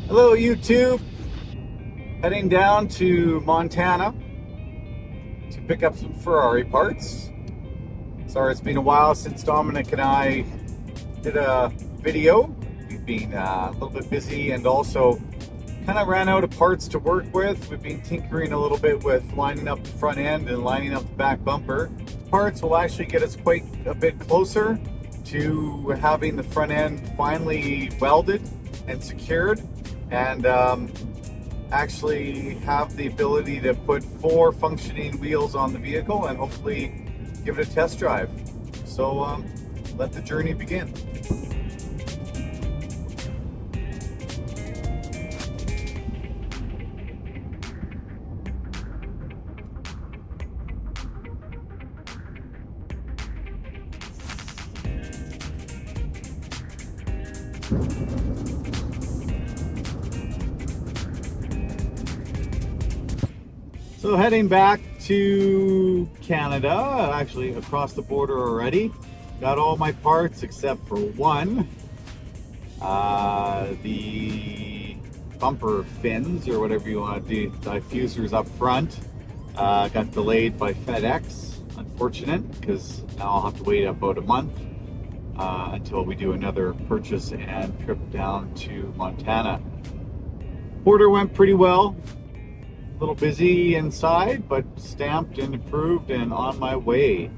Hello YouTube, heading down to Montana to pick up some Ferrari parts. Sorry it's been a while since Dominic and I did a video. We've been a little bit busy and also kind of ran out of parts to work with. We've been tinkering a little bit with lining up the front end and lining up the back bumper. Parts will actually get us quite a bit closer to having the front end finally welded and secured, and actually have the ability to put 4 functioning wheels on the vehicle and hopefully give it a test drive. So let the journey begin. So heading back to Canada, actually across the border already. Got all my parts except for one. The bumper fins, or whatever you want to do, diffusers up front, got delayed by FedEx. Unfortunate, because now I'll have to wait about a month until we do another purchase and trip down to Montana. Order went pretty well. A little busy inside, but stamped and approved and on my way.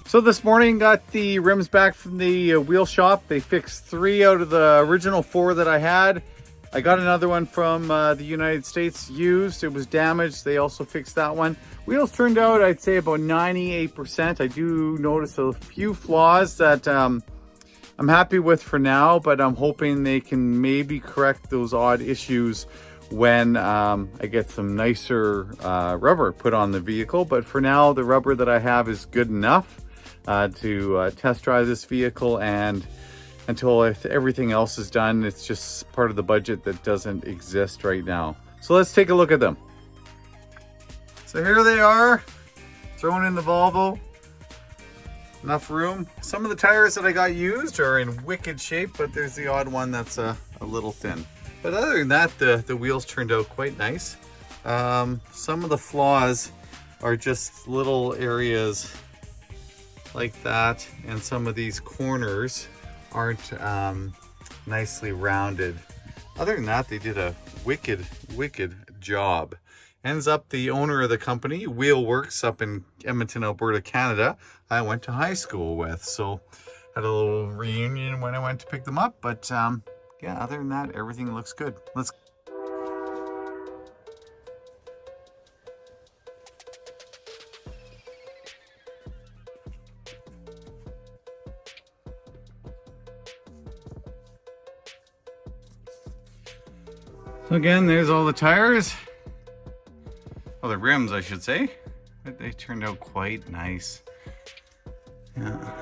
So this morning got the rims back from the wheel shop. They fixed 3 out of the original 4 that I had. I got another one from the United States used. It was damaged. They also fixed that one. Wheels turned out, I'd say, about 98%. I do notice a few flaws that I'm happy with for now, but I'm hoping they can maybe correct those odd issues when I get some nicer rubber put on the vehicle. But for now, the rubber that I have is good enough to test drive this vehicle, and until everything else is done, it's just part of the budget that doesn't exist right now. So let's take a look at them. So here they are, thrown in the Volvo. Enough room. Some of the tires that I got used are in wicked shape, but there's the odd one that's a little thin. But other than that, the wheels turned out quite nice. Some of the flaws are just little areas like that, and some of these corners aren't nicely rounded. Other than that, they did a wicked job. Ends up the owner of the company, Wheelworks, up in Edmonton, Alberta, Canada, I went to high school with. So had a little reunion when I went to pick them up. But yeah, other than that, everything looks good. Let's So again, there's all the tires. Well, the rims, I should say. But they turned out quite nice. Yeah.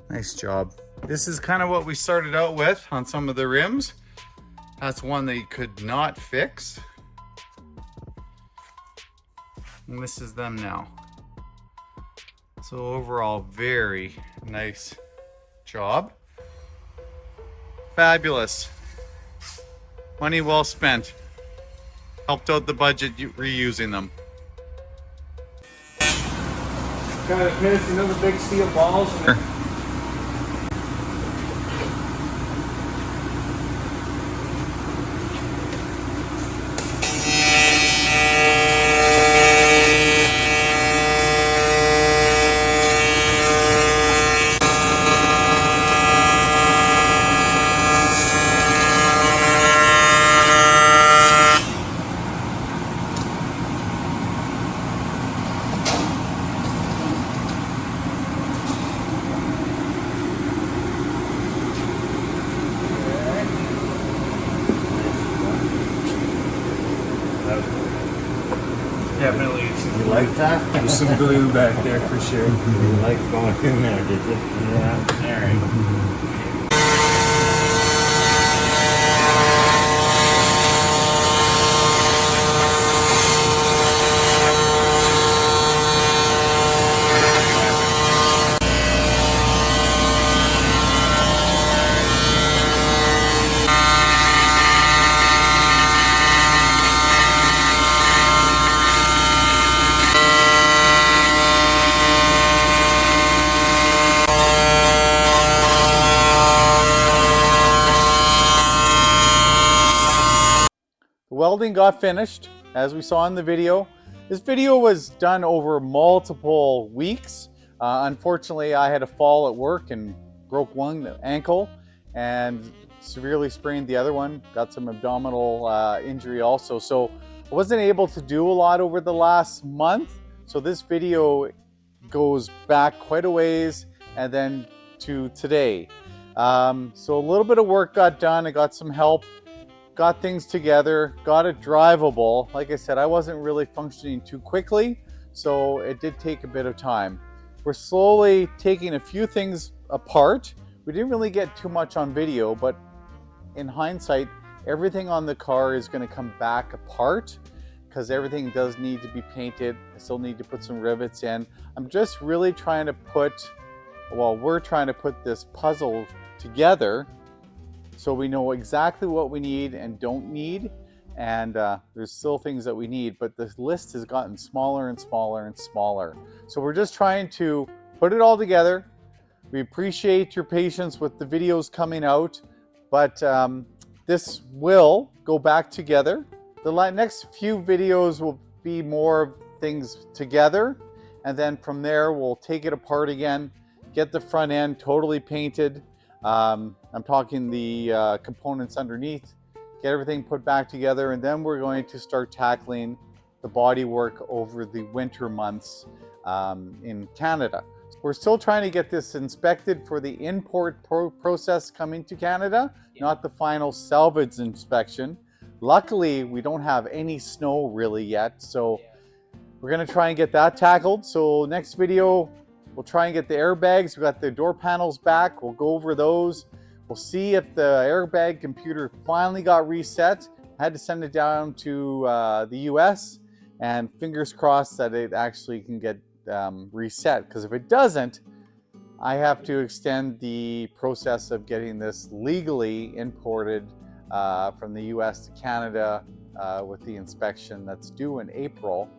Nice job. This is kind of what we started out with on some of the rims. That's one they could not fix. And this is them now. So overall, very nice job. Fabulous. Money well spent. Helped out the budget reusing them. Got a piss, another big steel balls. What's that? There's some glue back there for sure. You like going in there, did you? Yeah. All right. The welding got finished, as we saw in the video. This video was done over multiple weeks. Unfortunately, I had a fall at work and broke one ankle and severely sprained the other one. Got some abdominal injury also. So I wasn't able to do a lot over the last month. So this video goes back quite a ways and then to today. So a little bit of work got done. I got some help. Got things together, got it drivable. Like I said, I wasn't really functioning too quickly, so it did take a bit of time. We're slowly taking a few things apart. We didn't really get too much on video, but in hindsight, everything on the car is going to come back apart because everything does need to be painted. I still need to put some rivets in. I'm just really trying to we're trying to put this puzzle together so we know exactly what we need and don't need. And there's still things that we need, but the list has gotten smaller and smaller and smaller. So we're just trying to put it all together. We appreciate your patience with the videos coming out, but this will go back together. The next few videos will be more things together, and then from there we'll take it apart again, get the front end totally painted. I'm talking the components underneath, get everything put back together, and then we're going to start tackling the body work over the winter months in Canada. We're still trying to get this inspected for the import process coming to Canada, not the final salvage inspection. Luckily, we don't have any snow really yet, so we're going to try and get that tackled. So next video, we'll try and get the airbags. We got the door panels back. We'll go over those. We'll see if the airbag computer finally got reset. I had to send it down to the US, and fingers crossed that it actually can get reset, because if it doesn't, I have to extend the process of getting this legally imported from the US to Canada with the inspection that's due in April.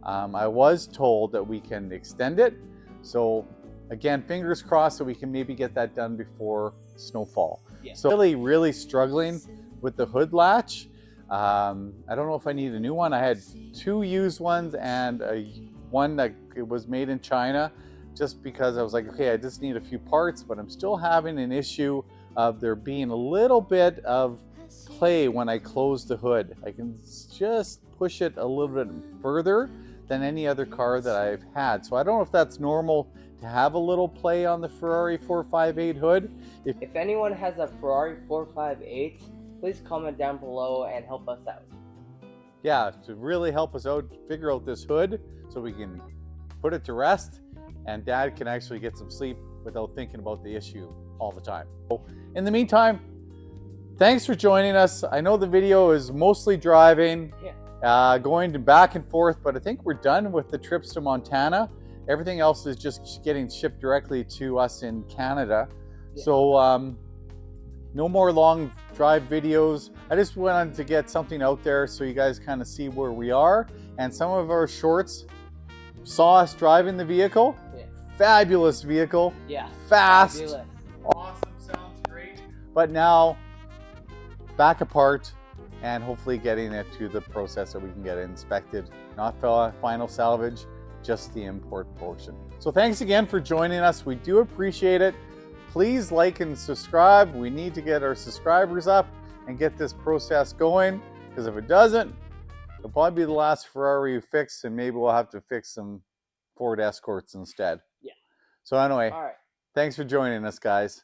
I was told that we can extend it. So again, fingers crossed that we can maybe get that done before snowfall. So really struggling with the hood latch. I don't know if I need a new one. I had two used ones and one that it was made in China, just because I was like, okay, I just need a few parts, but I'm still having an issue of there being a little bit of play when I close the hood. I can just push it a little bit further than any other car that I've had. So I don't know if that's normal to have a little play on the Ferrari 458 hood. If anyone has a Ferrari 458, please comment down below and help us out. Yeah, to really help us out, figure out this hood so we can put it to rest and Dad can actually get some sleep without thinking about the issue all the time. So in the meantime, thanks for joining us. I know the video is mostly driving, going back and forth, but I think we're done with the trips to Montana. Everything else is just getting shipped directly to us in Canada. So no more long drive videos. I just wanted to get something out there so you guys kind of see where we are. And some of our shorts saw us driving the vehicle. Fabulous vehicle. Fast. Fabulous. Awesome, sounds great. But now back apart and hopefully getting it to the process that we can get it inspected. Not final salvage, just the import portion. So thanks again for joining us. We do appreciate it. Please like and subscribe. We need to get our subscribers up and get this process going, because if it doesn't, it'll probably be the last Ferrari we fix, and maybe we'll have to fix some Ford Escorts instead. So anyway, All right. thanks for joining us, guys.